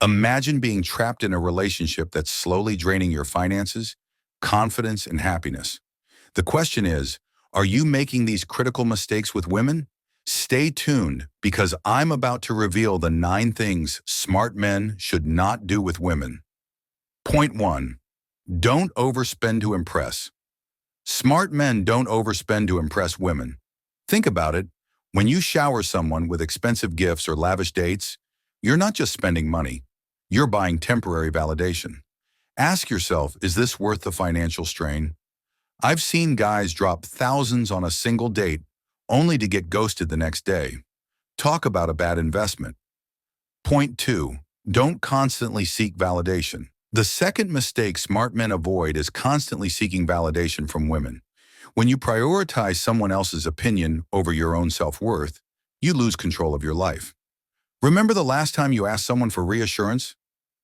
Imagine being trapped in a relationship that's slowly draining your finances, confidence, and happiness. The question is, are you making these critical mistakes with women? Stay tuned because I'm about to reveal the 9 things smart men should not do with women. Point 1. Don't overspend to impress. Smart men don't overspend to impress women. Think about it. When you shower someone with expensive gifts or lavish dates, you're not just spending money. You're buying temporary validation. Ask yourself, is this worth the financial strain? I've seen guys drop thousands on a single date only to get ghosted the next day. Talk about a bad investment. Point 2. Don't constantly seek validation. The second mistake smart men avoid is constantly seeking validation from women. When you prioritize someone else's opinion over your own self-worth, you lose control of your life. Remember the last time you asked someone for reassurance?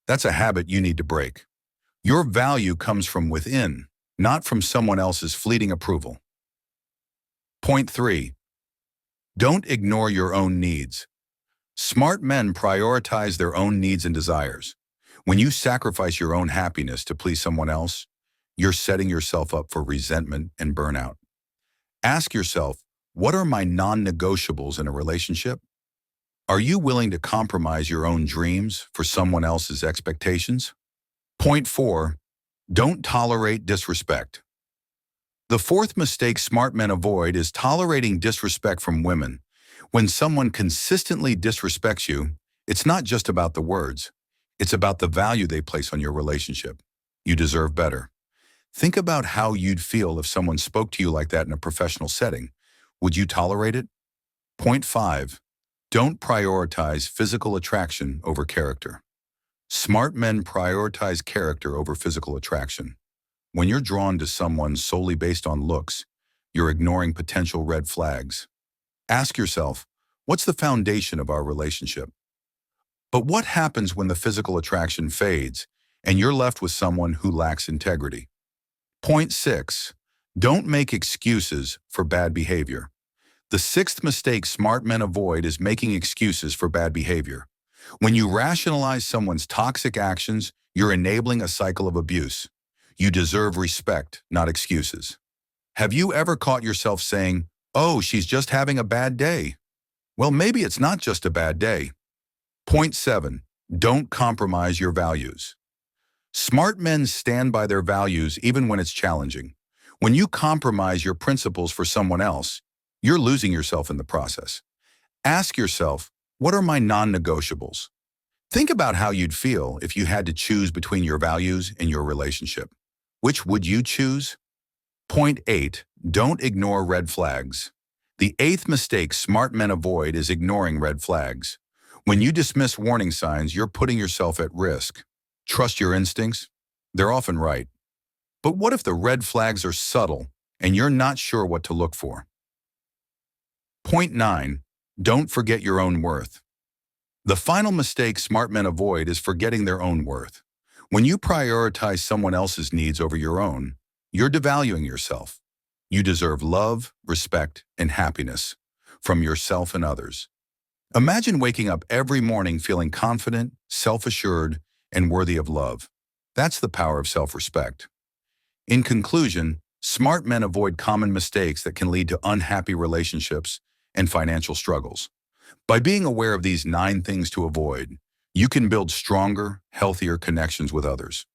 That's a habit you need to break. Your value comes from within, not from someone else's fleeting approval. Point 3. Don't ignore your own needs. Smart men prioritize their own needs and desires. When you sacrifice your own happiness to please someone else, you're setting yourself up for resentment and burnout. Ask yourself, what are my non-negotiables in a relationship? Are you willing to compromise your own dreams for someone else's expectations? Point 4. Don't tolerate disrespect. The fourth mistake smart men avoid is tolerating disrespect from women. When someone consistently disrespects you, it's not just about the words. It's about the value they place on your relationship. You deserve better. Think about how you'd feel if someone spoke to you like that in a professional setting. Would you tolerate it? Point 5. Don't prioritize physical attraction over character. Smart men prioritize character over physical attraction. When you're drawn to someone solely based on looks, you're ignoring potential red flags. Ask yourself, what's the foundation of our relationship? But what happens when the physical attraction fades and you're left with someone who lacks integrity? Point 6. Don't make excuses for bad behavior. The sixth mistake smart men avoid is making excuses for bad behavior. When you rationalize someone's toxic actions, you're enabling a cycle of abuse. You deserve respect, not excuses. Have you ever caught yourself saying, "Oh, she's just having a bad day"? Well, maybe it's not just a bad day. Point 7. Don't compromise your values. Smart men stand by their values even when it's challenging. When you compromise your principles for someone else, you're losing yourself in the process. Ask yourself, what are my non-negotiables? Think about how you'd feel if you had to choose between your values and your relationship. Which would you choose? Point 8. Don't ignore red flags. The eighth mistake smart men avoid is ignoring red flags. When you dismiss warning signs, you're putting yourself at risk. Trust your instincts. They're often right. But what if the red flags are subtle and you're not sure what to look for? Point 9. Don't forget your own worth. The final mistake smart men avoid is forgetting their own worth. When you prioritize someone else's needs over your own, you're devaluing yourself. You deserve love, respect, and happiness from yourself and others. Imagine waking up every morning feeling confident, self-assured, and worthy of love. That's the power of self-respect. In conclusion, smart men avoid common mistakes that can lead to unhappy relationships and financial struggles. By being aware of these 9 things to avoid, you can build stronger, healthier connections with others.